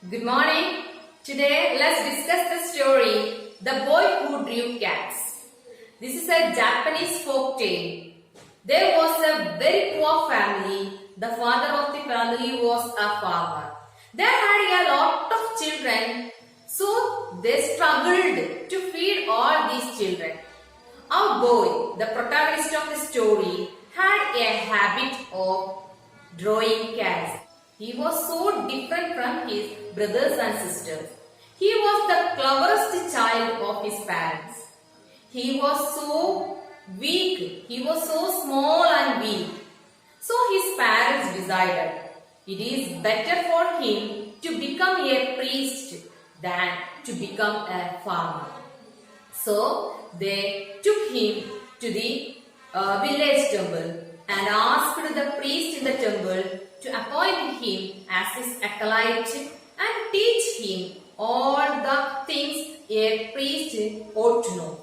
Good morning. Today let's discuss the story The Boy Who Drew Cats. This is a Japanese folk tale. There was a very poor family. The father of the family was a farmer. They had a lot of children, so they struggled to feed all these children. Our boy, the protagonist of the story, had a habit of drawing cats. He was so different from his brothers and sisters. He was the cleverest child of his parents. He was so weak. He was so small and weak. So his parents decided it is better for him to become a priest than to become a farmer. So they took him to the village temple and asked the priest in the temple to appoint him as his acolyte and teach him all the things a priest ought to know.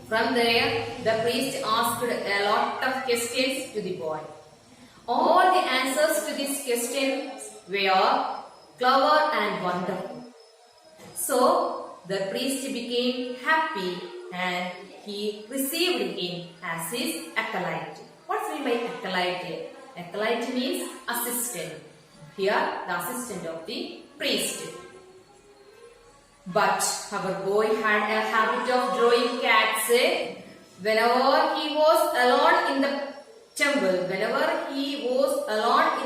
From there, the priest asked a lot of questions to the boy. All the answers to these questions were clever and wonderful. So, the priest became happy and he received him as his acolyte. What's meant by acolyte? Acolyte means assistant. Here, the assistant of the priest. But our boy had a habit of drawing cats. Whenever he was alone in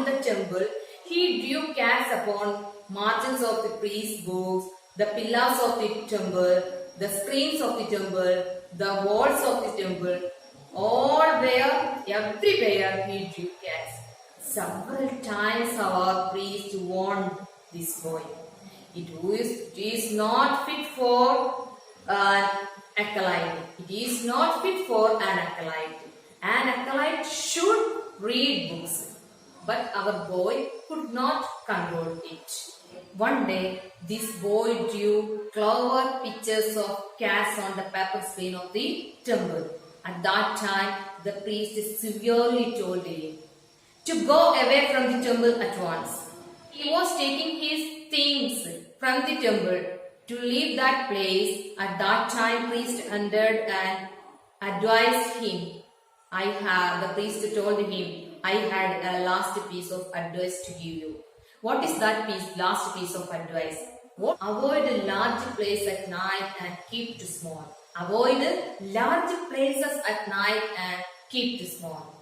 the temple, he drew cats upon margins of the priest's books, the pillars of the temple, the screens of the temple, the walls of the temple. Everywhere he drew cats. Several times our priest warned this boy. It is not fit for an acolyte. It is not fit for an acolyte. An acolyte should read books. But our boy could not control it. One day, this boy drew clever pictures of cats on the paper screen of the temple. At that time, the priest severely told him to go away from the temple at once. He was taking his things from the temple to leave that place. At that time, priest entered and advised him. The priest told him, I had a last piece of advice to give you. What is that last piece of advice? Avoid a large place at night and keep to small. Avoid large places at night and keep to small.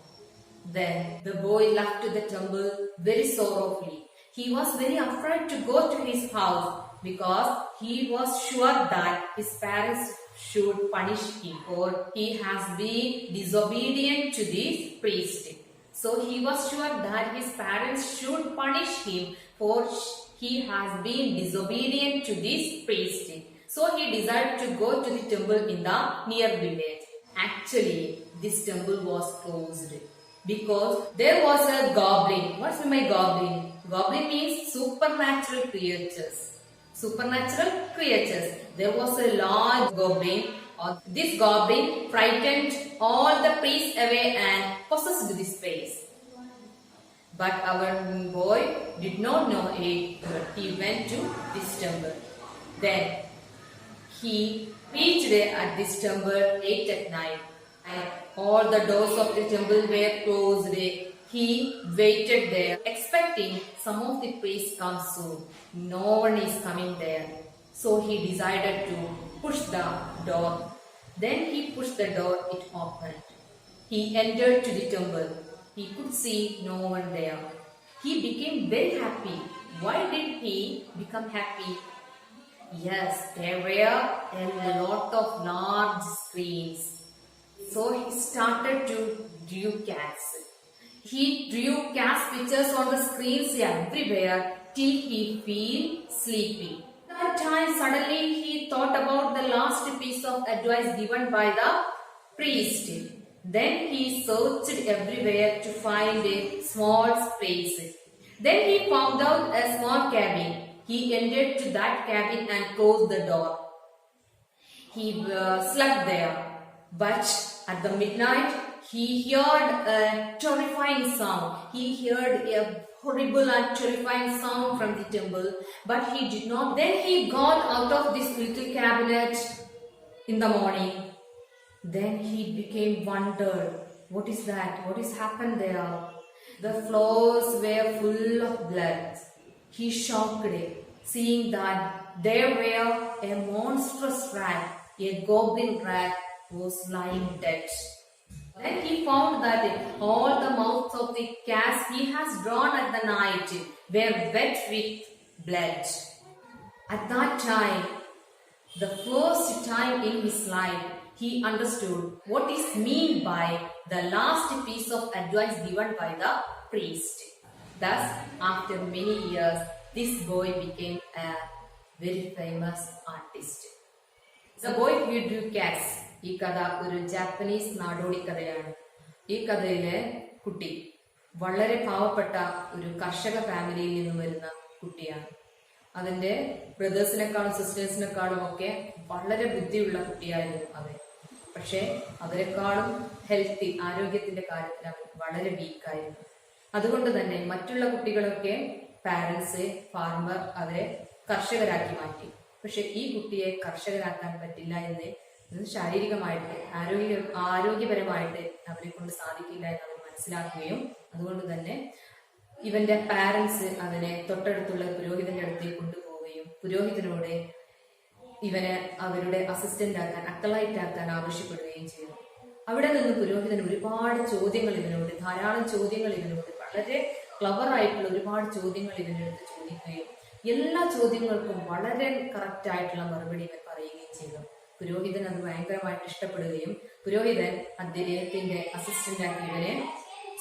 Then the boy left the temple very sorrowfully. He was very afraid to go to his house because he was sure that his parents should punish him, or he has been disobedient to the priest. So he was sure that his parents should punish him for he has been disobedient to this priest. So he decided to go to the temple in the near village. Actually, this temple was closed because there was a goblin. What's meant by goblin? Goblin means supernatural creatures. Supernatural creatures. There was a large goblin. This goblin frightened all the priests away and possessed this place. But our boy did not know it, but he went to this temple. Then he reached at this temple late at night, and all the doors of the temple were closed. He waited there, expecting some of the priests come soon. No one is coming there. So he decided to push the door. Then he pushed the door, it opened. He entered to the temple. He could see no one there. He became very happy. Why did he become happy? Yes, there were a lot of large screens. So he started to draw cats. He drew cats pictures on the screens everywhere till he felt sleepy. That time suddenly he thought about the last piece of advice given by the priest. Then he searched everywhere to find a small space. Then he found out a small cabin. He entered to that cabin and closed the door. He slept there. But at the midnight, he heard a terrifying sound. He heard a horrible and terrifying sound from the temple, but he did not. Then he got out of this little cabinet in the morning. Then he became wondered. What is that? What is happened there? The floors were full of blood. He shocked, seeing that there were a monstrous rat, a goblin rat, was lying dead. Then he found that all the mouths of the cats he has drawn at the night were wet with blood. At that time, the first time in his life, he understood what is meant by the last piece of advice given by the priest. Thus, after many years, this boy became a very famous artist. The boy who drew cats. ഈ കഥ ഒരു Japanese നാടോടി കഥയാണ്. ഈ കഥയിലെ കുട്ടി വളരെ പാവപ്പെട്ട ഒരു കർഷക ഫാമിലിയിൽ നിന്നും വരുന്ന കുട്ടിയാണ്. അതിന്റെ ബ്രദേഴ്സിനെക്കാളും സിസ്റ്റേഴ്സിനെക്കാളും ഒക്കെ വളരെ ബുദ്ധിയുള്ള കുട്ടിയായിരുന്നു അവൻ. പക്ഷെ അവരെക്കാളും ഹെൽത്തി, ആരോഗ്യത്തിന്റെ കാര്യത്തിൽ അവൻ വളരെ വീക്കായിരുന്നു. അതുകൊണ്ട് തന്നെ മറ്റുള്ള കുട്ടികളൊക്കെ പാരന്റ്സ്, ഫാർമർ അവരെ കർഷകരാക്കി മാറ്റി. പക്ഷെ ഈ കുട്ടിയെ കർഷകരാക്കാൻ പറ്റില്ല എന്ന്, ശാരീരികമായിട്ട് ആരോഗ്യപരമായിട്ട് അവരെ കൊണ്ട് സാധിക്കില്ല എന്ന് അവർ മനസ്സിലാക്കുകയും അതുകൊണ്ട് തന്നെ ഇവന്റെ പാരന്റ്സ് അവനെ തൊട്ടടുത്തുള്ള പുരോഹിതന്റെ അടുത്തേക്ക് കൊണ്ടുപോവുകയും പുരോഹിതനോട് ഇവനെ അവരുടെ അസിസ്റ്റന്റ് ആക്കാൻ, അക്കലൈറ്റ് ആക്കാൻ ആവശ്യപ്പെടുകയും ചെയ്തു. അവിടെ നിന്ന് പുരോഹിതൻ ഒരുപാട് ചോദ്യങ്ങൾ ഇവനോട്, ധാരാളം ചോദ്യങ്ങൾ ഇവനോട്, വളരെ ക്ലവർ ആയിട്ടുള്ള ഒരുപാട് ചോദ്യങ്ങൾ ഇവനെടുത്ത് ചോദിക്കുകയും എല്ലാ ചോദ്യങ്ങൾക്കും വളരെ കറക്റ്റ് ആയിട്ടുള്ള മറുപടി ഇവൻ പറയുകയും ചെയ്തു. പുരോഹിതൻ അത് ഭയങ്കരമായിട്ട് ഇഷ്ടപ്പെടുകയും പുരോഹിതൻ അദ്ദേഹത്തിന്റെ അസിസ്റ്റന്റ് ആക്കി ഇവനെ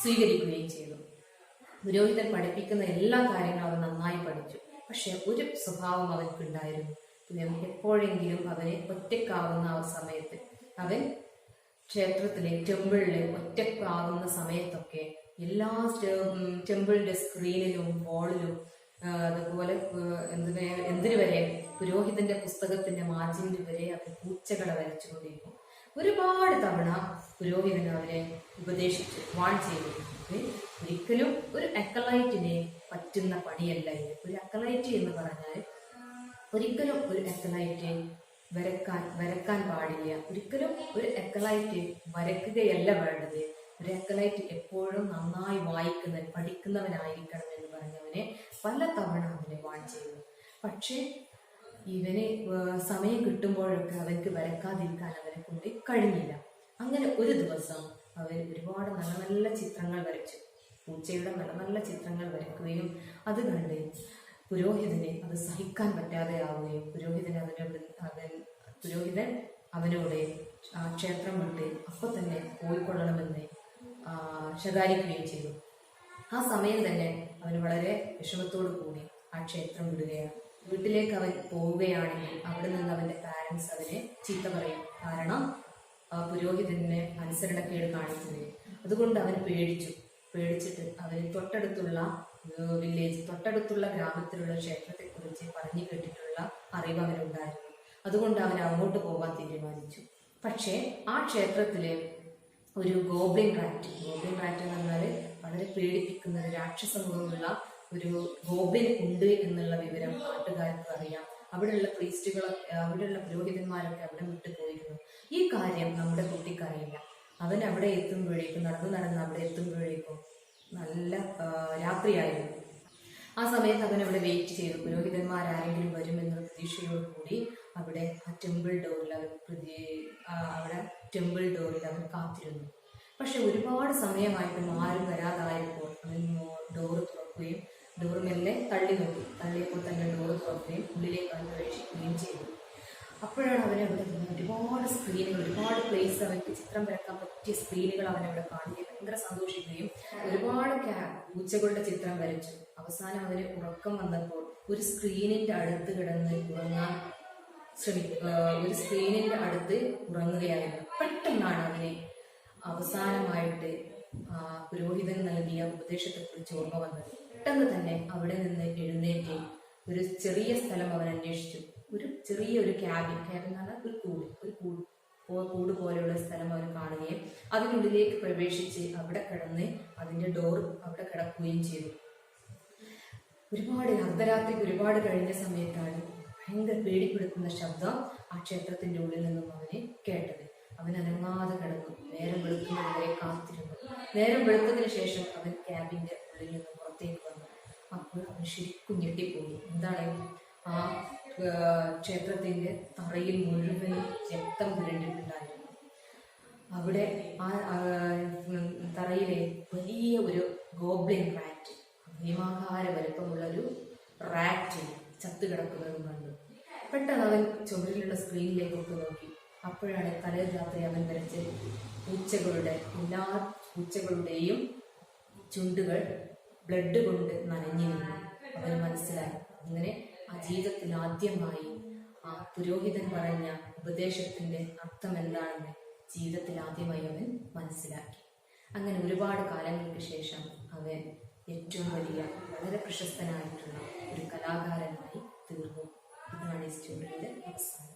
സ്വീകരിക്കുകയും ചെയ്തു. പുരോഹിതൻ പഠിപ്പിക്കുന്ന എല്ലാ കാര്യങ്ങളും അവൻ നന്നായി പഠിച്ചു. പക്ഷെ ഒരു സ്വഭാവം അവൻക്കുണ്ടായിരുന്നു. എപ്പോഴെങ്കിലും അവന് ഒറ്റക്കാവുന്ന ആ സമയത്ത്, അവൻ ക്ഷേത്രത്തിലെ ടെമ്പിളിലെ ഒറ്റക്കാവുന്ന സമയത്തൊക്കെ എല്ലാ ടെമ്പിളിന്റെ സ്ക്രീനിലും വാളിലും അതുപോലെ എന്തിനു വരെ പുരോഹിതന്റെ പുസ്തകത്തിന്റെ മാർജിനിൽ വരെ അവൻ പൂച്ചകളെ വരച്ചുകൊണ്ടിരിക്കും. ഒരുപാട് തവണ പുരോഹിതൻ അവരെ ഉപദേശിച്ചു, വാൺ ചെയ്തു. ഒരിക്കലും ഒരു അക്കലൈറ്റിനെ പറ്റുന്ന പണിയല്ല ഇത്. ഒരു അക്കലൈറ്റ് എന്ന് പറഞ്ഞാൽ ഒരിക്കലും ഒരു അക്കലൈറ്റ് വരക്കാൻ പാടില്ല. ഒരിക്കലും ഒരു അക്കലൈറ്റ് വരക്കുകയല്ല വേണ്ടത്. ഒരു അക്കലൈറ്റ് എപ്പോഴും നന്നായി പഠിക്കുന്നവനായിരിക്കണം എന്ന് പറഞ്ഞവനെ പല തവണ അവനെ വാൺ ചെയ്തു. പക്ഷെ ഇവന് സമയം കിട്ടുമ്പോഴൊക്കെ അവർക്ക് വരക്കാതിരിക്കാൻ അവനെ കൊണ്ട് കഴിഞ്ഞില്ല. അങ്ങനെ ഒരു ദിവസം അവൻ ഒരുപാട് നല്ല നല്ല ചിത്രങ്ങൾ വരച്ചു. പൂച്ചയുടെ നല്ല നല്ല ചിത്രങ്ങൾ വരയ്ക്കുകയും അത് കണ്ട് പുരോഹിതന് അത് സഹിക്കാൻ പറ്റാതെ ആവുകയും പുരോഹിതൻ അവനോട് ആ ക്ഷേത്രം വിട്ട് അപ്പൊ തന്നെ പോയിക്കൊള്ളണമെന്ന് ശകാരിക്കുകയും ചെയ്തു. ആ സമയം തന്നെ അവന് വളരെ വിഷമത്തോടു കൂടി ആ ക്ഷേത്രം വിടുകയാണ്. വീട്ടിലേക്ക് അവൻ പോവുകയാണെങ്കിൽ അവിടെ നിന്ന് അവന്റെ പാരന്റ്സ് അവനെ ചീത്ത പറയും. കാരണം പുരോഹിതന് അനുസരണക്കേട് കാണിക്കുകയും അതുകൊണ്ട് അവൻ പേടിച്ചിട്ട് അവന് തൊട്ടടുത്തുള്ള തൊട്ടടുത്തുള്ള ഗ്രാമത്തിലുള്ള ക്ഷേത്രത്തെ കുറിച്ച് പറഞ്ഞു കേട്ടിട്ടുള്ള അറിവ് അവനുണ്ടായിരുന്നു. അതുകൊണ്ട് അവൻ അങ്ങോട്ട് പോകാൻ തീരുമാനിച്ചു. പക്ഷേ ആ ക്ഷേത്രത്തിലെ ഒരു ഗോബ്ലിൻ റാറ്റ് എന്ന് പറഞ്ഞാൽ വളരെ പേടിപ്പിക്കുന്ന ഒരു രാക്ഷസമുഖമുള്ള ഒരു ഗോബ്ലിൻ ഉണ്ട് എന്നുള്ള വിവരം നാട്ടുകാർക്ക് അറിയാം. അവിടെയുള്ള അവിടെയുള്ള പുരോഹിതന്മാരൊക്കെ അവിടെ വിട്ടു പോയിരുന്നു. ഈ കാര്യം നമ്മുടെ കുട്ടിക്കറിയില്ല. അവൻ അവിടെ എത്തുമ്പോഴേക്കും നടന്ന് അവിടെ എത്തുമ്പോഴേക്കും നല്ല രാത്രിയായിരുന്നു. ആ സമയത്ത് അവൻ അവിടെ വെയിറ്റ് ചെയ്തു. പുരോഹിതന്മാരാരെങ്കിലും വരുമെന്ന പ്രതീക്ഷയോടുകൂടി അവിടെ ആ ടെമ്പിൾ ഡോറിൽ അവൻ കാത്തിരുന്നു. പക്ഷെ ഒരുപാട് സമയമായിട്ടും ആരും വരാതായപ്പോൾ അവൻ ഡോറ് തുറക്കുകയും ഡോറ് മെല്ലെ തള്ളിയപ്പോൾ തന്നെ ഡോറ് തുറക്കുകയും ഉള്ളിലേക്ക് അവൻ പ്രവേശിക്കുകയും ചെയ്തു. അപ്പോഴാണ് അവനെ അവിടെ ഒരുപാട് സ്ക്രീനുകൾ, ഒരുപാട് പ്ലേസ് അവർക്ക് ചിത്രം വരക്കാൻ പറ്റിയ സ്ക്രീനുകൾ അവനവിടെ കാണുകയും ഭയങ്കര സന്തോഷിക്കുകയും ഒരുപാട് പൂച്ചകളുടെ ചിത്രം വരച്ചു. അവസാനം അവന് ഉറക്കം വന്നപ്പോൾ ഒരു സ്ക്രീനിന്റെ അടുത്ത് കിടന്ന് ഒരു സ്ക്രീനിന്റെ അടുത്ത് ഉറങ്ങുകയായിരുന്നു. പെട്ടെന്നാണ് അവന് അവസാനമായിട്ട് പുരോഹിതൻ നൽകിയ ഉപദേശത്തെക്കുറിച്ച് ഓർമ്മ വന്നത്. പെട്ടെന്ന് തന്നെ അവിടെ നിന്ന് എഴുന്നേറ്റ് ഒരു ചെറിയ സ്ഥലം അവൻ അന്വേഷിച്ചു. ഒരു ക്യാബിൻ എന്ന് പറഞ്ഞാൽ ഒരു കൂട് പോലെയുള്ള സ്ഥലം അവൻ കാണുകയും അതിനുള്ളിലേക്ക് പ്രവേശിച്ച് അവിടെ കിടന്ന് അതിന്റെ ഡോർ അവിടെ കിടക്കുകയും ചെയ്തു. ഒരുപാട് അർദ്ധരാത്രിക്ക് ഒരുപാട് കഴിഞ്ഞ സമയത്താണ് ഭയങ്കര പേടിപ്പെടുത്തുന്ന ശബ്ദം ആ ക്ഷേത്രത്തിന്റെ ഉള്ളിൽ നിന്നും അവന് കേട്ടത്. അവൻ അനങ്ങാതെ കിടന്നു. നേരം വെളുക്കുന്നതുവരെ കാത്തിരുന്നു. നേരം വെളുത്തതിന് ശേഷം അവൻ ക്യാബിന്റെ ഉള്ളിൽ നിന്ന് പുറത്തേക്ക് വന്നു. അപ്പോൾ അവൻ ശരിക്കും ഞെട്ടിപ്പോയി. എന്താണ്? ആ ക്ഷേത്രത്തിന്റെ തറയിൽ മുഴുവൻ രക്തം പുരണ്ടിട്ടുണ്ടായിരുന്നു. അവിടെ ആ തറയിലെ വലിയ ഒരു ഗോബ്ലിൻ റാറ്റ്, ഭീമാകാര വലുപ്പമുള്ള ഒരു റാറ്റ് ചത്തു കിടക്കുന്നതും കണ്ടു. പെട്ടെന്ന് അവൻ ചുമരിലുള്ള സ്ക്രീനിലേക്കൊക്കെ നോക്കി. അപ്പോഴാണ് തലേ രാത്രി അവൻ വരച്ച എല്ലാ പൂച്ചകളുടെയും ചുണ്ടുകൾ ബ്ലഡ് കൊണ്ട് നനഞ്ഞിരുന്നു. അവന് മനസ്സിലായി. അങ്ങനെ ആ ജീവിതത്തിൽ ആദ്യമായി ആ പുരോഹിതൻ പറഞ്ഞ ഉപദേശത്തിന്റെ അർത്ഥം എന്താണെന്ന് ജീവിതത്തിൽ ആദ്യമായി അവൻ മനസ്സിലാക്കി. അങ്ങനെ ഒരുപാട് കാലങ്ങൾക്ക് ശേഷം അവൻ ഏറ്റവും വലിയ വളരെ പ്രശസ്തനായിട്ടുള്ള ഒരു കലാകാരനായി തീർന്നു. ഇതാണ് ഈ സ്റ്റോറിയുടെ അവസാനം.